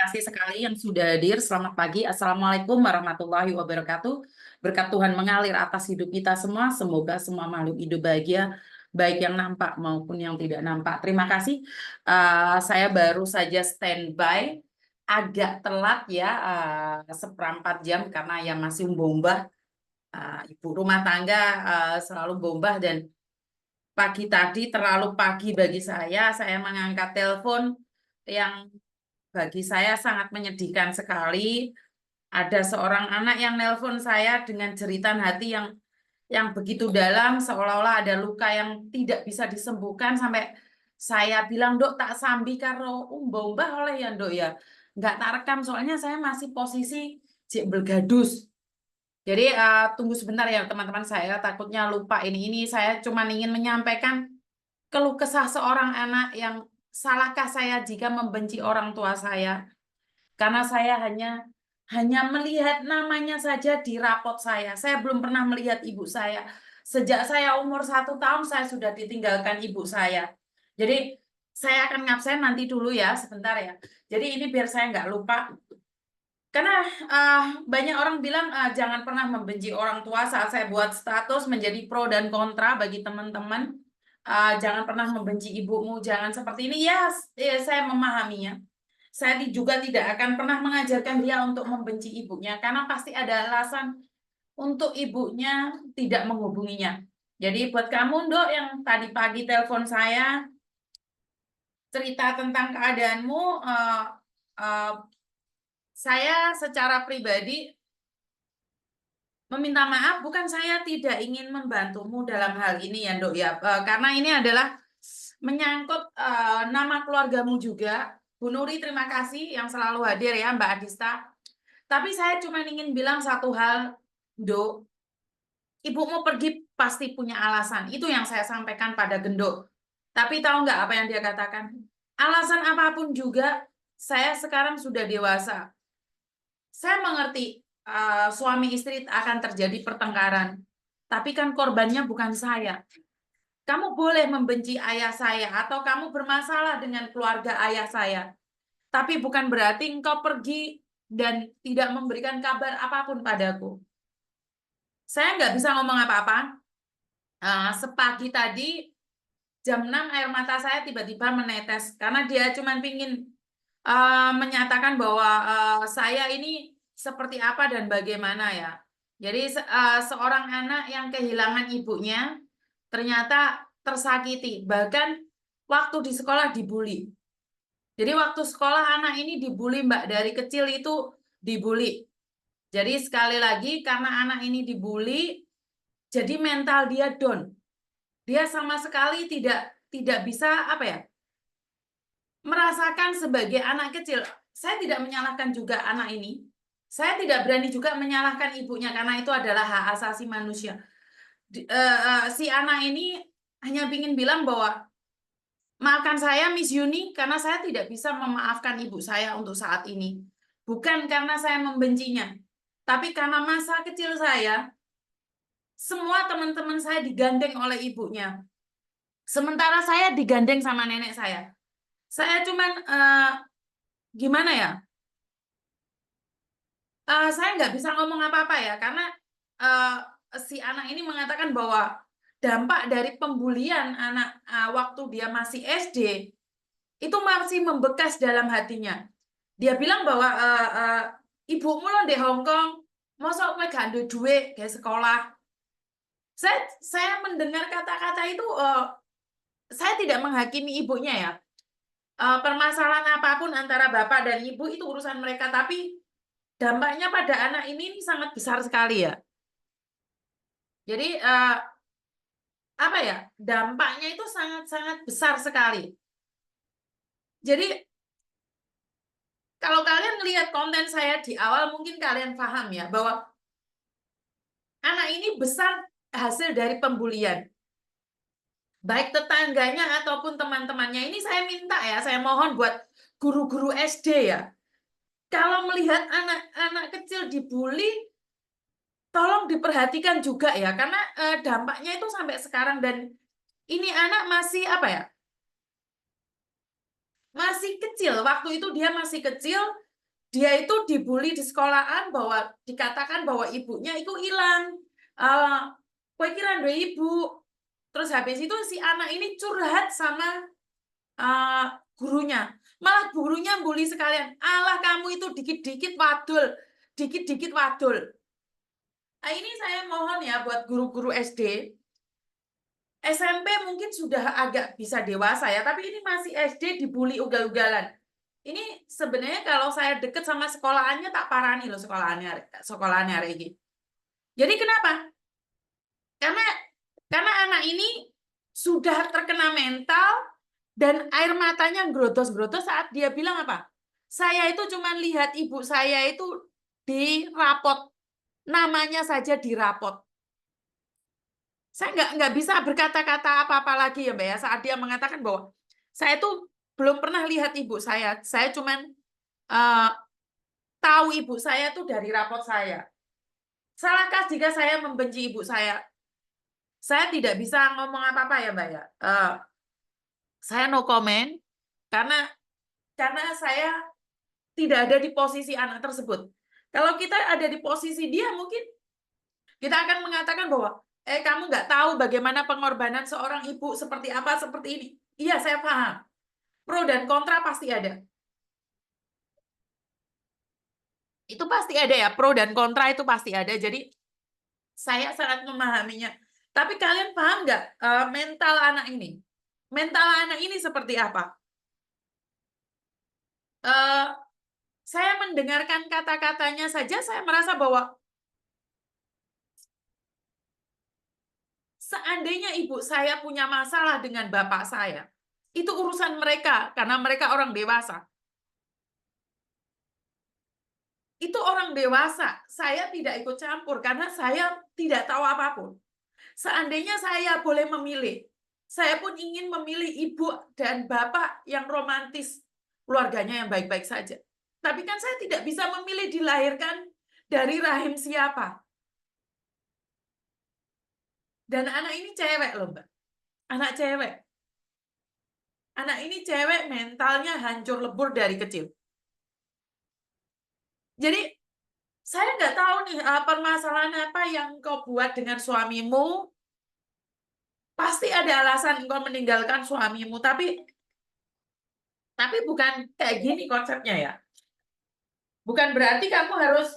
kasih sekali yang sudah hadir. Selamat pagi. Assalamualaikum warahmatullahi wabarakatuh. Berkat Tuhan mengalir atas hidup kita semua. Semoga semua makhluk hidup bahagia, baik yang nampak maupun yang tidak nampak. Terima kasih. Saya baru saja standby. Agak telat ya, seperempat jam karena ya masih bombah. Ibu rumah tangga selalu bombah dan pagi tadi terlalu pagi bagi saya. Saya mengangkat telepon yang bagi saya sangat menyedihkan sekali. Ada seorang anak yang nelpon saya dengan jeritan hati yang begitu dalam, seolah-olah ada luka yang tidak bisa disembuhkan sampai saya bilang, "Dok, tak sambi karo umbah-umbah oleh ya, Dok ya." Nggak tak rekam, soalnya saya masih posisi jek bergadus. Jadi tunggu sebentar ya teman-teman, saya takutnya lupa ini. Saya cuma ingin menyampaikan keluh kesah seorang anak yang salahkah saya jika membenci orang tua saya? Karena saya hanya melihat namanya saja di rapot saya. Saya belum pernah melihat ibu saya. Sejak saya umur 1 tahun, saya sudah ditinggalkan ibu saya. Jadi saya akan ngabsen nanti dulu ya, sebentar ya. Jadi ini biar saya nggak lupa. Karena banyak orang bilang jangan pernah membenci orang tua. Saat saya buat status menjadi pro dan kontra bagi teman-teman. Jangan pernah membenci ibumu, jangan seperti ini. Ya, saya memahaminya. Saya juga tidak akan pernah mengajarkan dia untuk membenci ibunya, karena pasti ada alasan untuk ibunya tidak menghubunginya. Jadi buat kamu, Dok, yang tadi pagi telepon saya, cerita tentang keadaanmu, eh, saya secara pribadi meminta maaf, bukan saya tidak ingin membantumu dalam hal ini ya, Dok ya. Karena ini adalah menyangkut nama keluargamu juga. Bu Nuri, terima kasih yang selalu hadir ya, Mbak Adista. Tapi saya cuma ingin bilang satu hal, Dok. Ibumu pergi pasti punya alasan. Itu yang saya sampaikan pada Gendok. Tapi tahu nggak apa yang dia katakan? Alasan apapun juga, saya sekarang sudah dewasa. Saya mengerti suami istri akan terjadi pertengkaran. Tapi kan korbannya bukan saya. Kamu boleh membenci ayah saya atau kamu bermasalah dengan keluarga ayah saya. Tapi bukan berarti engkau pergi dan tidak memberikan kabar apapun padaku. Saya nggak bisa ngomong apa-apa. Sepagi tadi, jam 6 air mata saya tiba-tiba menetes. Karena dia cuma pingin menyatakan bahwa saya ini seperti apa dan bagaimana ya. Jadi seorang anak yang kehilangan ibunya ternyata tersakiti. Bahkan waktu di sekolah dibully. Jadi waktu sekolah anak ini dibully, Mbak. Dari kecil itu dibully. Jadi sekali lagi karena anak ini dibully, jadi mental dia down. Dia sama sekali tidak bisa apa ya, merasakan sebagai anak kecil. Saya tidak menyalahkan juga anak ini. Saya tidak berani juga menyalahkan ibunya karena itu adalah hak asasi manusia. Si anak ini hanya ingin bilang bahwa maafkan saya Miss Yuni karena saya tidak bisa memaafkan ibu saya untuk saat ini. Bukan karena saya membencinya, tapi karena masa kecil saya, semua teman-teman saya digandeng oleh ibunya. Sementara saya digandeng sama nenek saya. Saya cuman gimana ya? Saya nggak bisa ngomong apa-apa ya, karena uh, si anak ini mengatakan bahwa dampak dari pembulian anak waktu dia masih SD itu masih membekas dalam hatinya. Dia bilang bahwa ibumu lo di Hong Kong, masa kowe gak ada duit kayak sekolah. Saya mendengar kata-kata itu, saya tidak menghakimi ibunya ya. Permasalahan apapun antara bapak dan ibu itu urusan mereka, tapi dampaknya pada anak ini sangat besar sekali ya. Jadi apa ya, dampaknya itu sangat-sangat besar sekali. Jadi kalau kalian melihat konten saya di awal, mungkin kalian paham ya bahwa anak ini besar hasil dari pembulian. Baik tetangganya ataupun teman-temannya. Ini saya minta ya, saya mohon buat guru-guru SD ya. Kalau melihat anak-anak kecil dibully, tolong diperhatikan juga ya, karena dampaknya itu sampai sekarang. Dan ini anak masih apa ya, masih kecil. Waktu itu dia masih kecil, dia itu dibully di sekolahan bahwa dikatakan bahwa ibunya itu hilang. Kowe kira duwe ibu. Terus habis itu si anak ini curhat sama gurunya. Malah gurunya bully sekalian. Alah kamu itu dikit-dikit wadul. Dikit-dikit wadul. Nah, ini saya mohon ya buat guru-guru SD. SMP mungkin sudah agak bisa dewasa ya, tapi ini masih SD dibully ugal-ugalan. Ini sebenarnya kalau saya deket sama sekolahannya tak parani loh sekolahannya Regi. Jadi kenapa? Karena anak ini sudah terkena mental dan air matanya grotos-grotos saat dia bilang apa? Saya itu cuma lihat ibu saya itu di rapot, namanya saja di rapot. Saya nggak bisa berkata-kata apa-apa lagi ya Mbak ya saat dia mengatakan bahwa saya itu belum pernah lihat ibu saya cuma tahu ibu saya itu dari rapot saya. Salahkah jika saya membenci ibu saya? Saya tidak bisa ngomong apa-apa ya Mbak ya. Saya no comment karena saya tidak ada di posisi anak tersebut. Kalau kita ada di posisi dia, mungkin kita akan mengatakan bahwa, kamu nggak tahu bagaimana pengorbanan seorang ibu seperti apa, seperti ini. Iya, saya paham. Pro dan kontra pasti ada. Itu pasti ada ya, pro dan kontra itu pasti ada. Jadi, saya sangat memahaminya. Tapi kalian paham nggak mental anak ini? Mental anak ini seperti apa? Saya mendengarkan kata-katanya saja, saya merasa bahwa seandainya ibu saya punya masalah dengan bapak saya, itu urusan mereka, karena mereka orang dewasa. Itu orang dewasa, saya tidak ikut campur, karena saya tidak tahu apapun. Seandainya saya boleh memilih, saya pun ingin memilih ibu dan bapak yang romantis, keluarganya yang baik-baik saja. Tapi kan saya tidak bisa memilih dilahirkan dari rahim siapa. Dan anak ini cewek loh, Mbak. Anak cewek. Anak ini cewek mentalnya hancur lebur dari kecil. Jadi saya nggak tahu nih permasalahan apa yang kau buat dengan suamimu. Pasti ada alasan kau meninggalkan suamimu, tapi bukan kayak gini konsepnya ya. Bukan berarti kamu harus,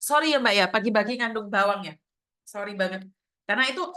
sorry ya Mbak ya, pagi-pagi ngandung bawang ya. Sorry banget. Karena itu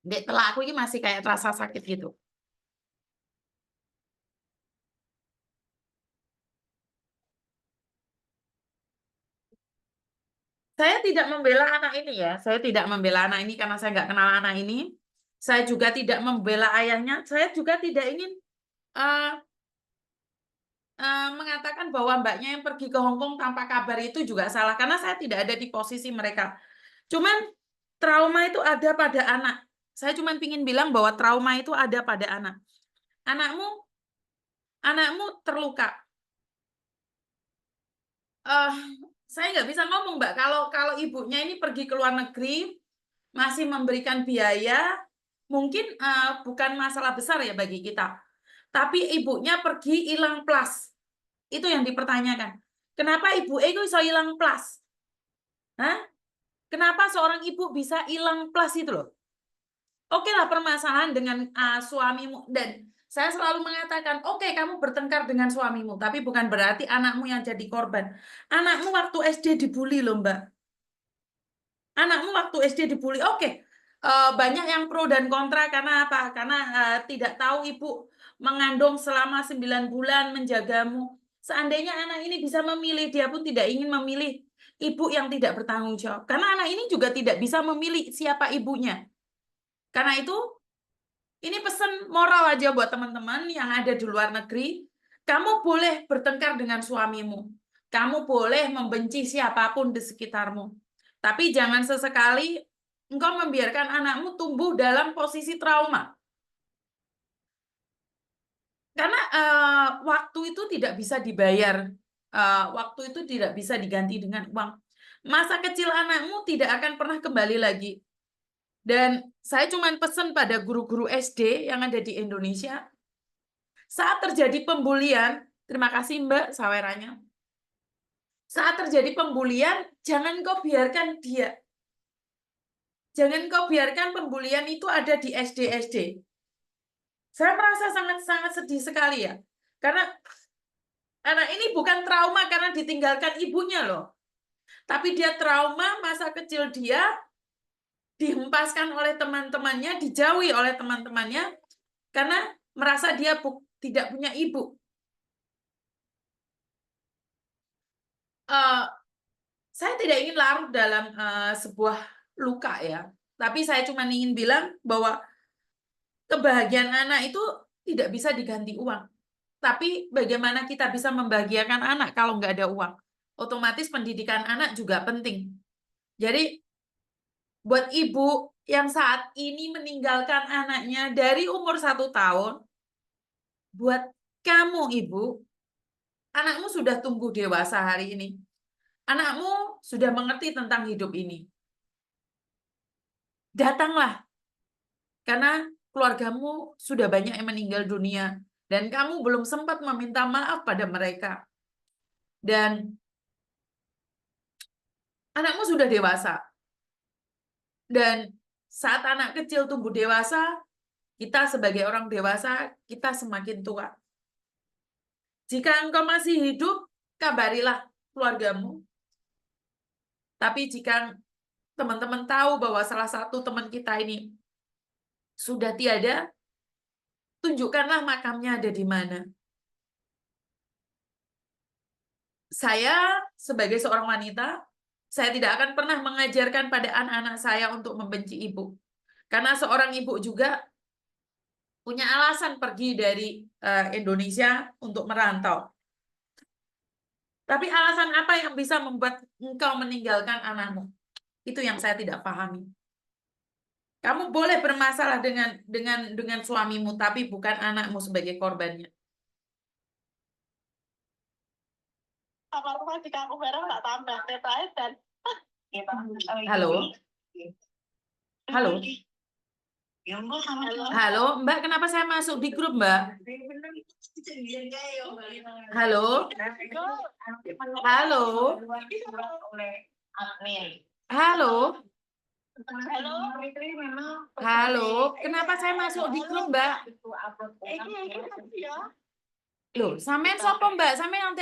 dek telak aku ini masih kayak terasa sakit gitu. Saya tidak membela anak ini ya. Saya tidak membela anak ini karena saya nggak kenal anak ini. Saya juga tidak membela ayahnya. Saya juga tidak ingin uh, mengatakan bahwa mbaknya yang pergi ke Hong Kong tanpa kabar itu juga salah. Karena saya tidak ada di posisi mereka. Cuman trauma itu ada pada anak. Saya cuma ingin bilang bahwa trauma itu ada pada anak. Anakmu, terluka. Uh, saya nggak bisa ngomong, Mbak. Kalau ibunya ini pergi ke luar negeri, masih memberikan biaya, mungkin bukan masalah besar ya bagi kita. Tapi ibunya pergi hilang plus. Itu yang dipertanyakan. Kenapa ibu itu bisa hilang plus? Hah? Kenapa seorang ibu bisa hilang plus itu loh? Oke lah permasalahan dengan suamimu. Dan saya selalu mengatakan, oke kamu bertengkar dengan suamimu, tapi bukan berarti anakmu yang jadi korban. Anakmu waktu SD dibully loh Mbak. Anakmu waktu SD dibully, oke. Banyak yang pro dan kontra karena apa? Karena tidak tahu ibu mengandung selama 9 bulan menjagamu. Seandainya anak ini bisa memilih, dia pun tidak ingin memilih ibu yang tidak bertanggung jawab. Karena anak ini juga tidak bisa memilih siapa ibunya. Karena itu, ini pesan moral aja buat teman-teman yang ada di luar negeri. Kamu boleh bertengkar dengan suamimu. Kamu boleh membenci siapapun di sekitarmu. Tapi jangan sesekali engkau membiarkan anakmu tumbuh dalam posisi trauma. Karena waktu itu tidak bisa dibayar. Waktu itu tidak bisa diganti dengan uang. Masa kecil anakmu tidak akan pernah kembali lagi. Dan saya cuma pesan pada guru-guru SD yang ada di Indonesia, saat terjadi pembulian, Terima kasih Mbak sawerannya. Saat terjadi pembulian, jangan kau biarkan dia. Jangan kau biarkan pembulian itu ada di SD-SD. Saya merasa sangat-sangat sedih sekali ya. Karena anak ini bukan trauma karena ditinggalkan ibunya loh. Tapi dia trauma masa kecil dia dihempaskan oleh teman-temannya, dijauhi oleh teman-temannya karena merasa dia tidak punya ibu. Saya tidak ingin larut dalam sebuah luka ya. Tapi saya cuma ingin bilang bahwa kebahagiaan anak itu tidak bisa diganti uang. Tapi bagaimana kita bisa membahagiakan anak kalau nggak ada uang? Otomatis pendidikan anak juga penting. Jadi buat ibu yang saat ini meninggalkan anaknya dari umur 1 tahun, buat kamu ibu, anakmu sudah tumbuh dewasa hari ini. Anakmu sudah mengerti tentang hidup ini. Datanglah, karena keluargamu sudah banyak yang meninggal dunia, dan kamu belum sempat meminta maaf pada mereka. Dan anakmu sudah dewasa. Dan saat anak kecil tumbuh dewasa, kita sebagai orang dewasa, kita semakin tua. Jika engkau masih hidup, kabarilah keluargamu. Tapi jika teman-teman tahu bahwa salah satu teman kita ini sudah tiada, tunjukkanlah makamnya ada di mana. Saya sebagai seorang wanita, saya tidak akan pernah mengajarkan pada anak-anak saya untuk membenci ibu. Karena seorang ibu juga punya alasan pergi dari Indonesia untuk merantau. Tapi alasan apa yang bisa membuat engkau meninggalkan anakmu? Itu yang saya tidak pahami. Kamu boleh bermasalah dengan suamimu, tapi bukan anakmu sebagai korbannya. Kamar rumah di kampung bareng tak tambah TPS dan Halo. Halo. Halo, Mbak, kenapa saya masuk di grup, Mbak? Halo. Halo. Halo. Halo, kenapa saya masuk di grup, Mbak? Loh, sampean sopo, Mbak? Sampean yang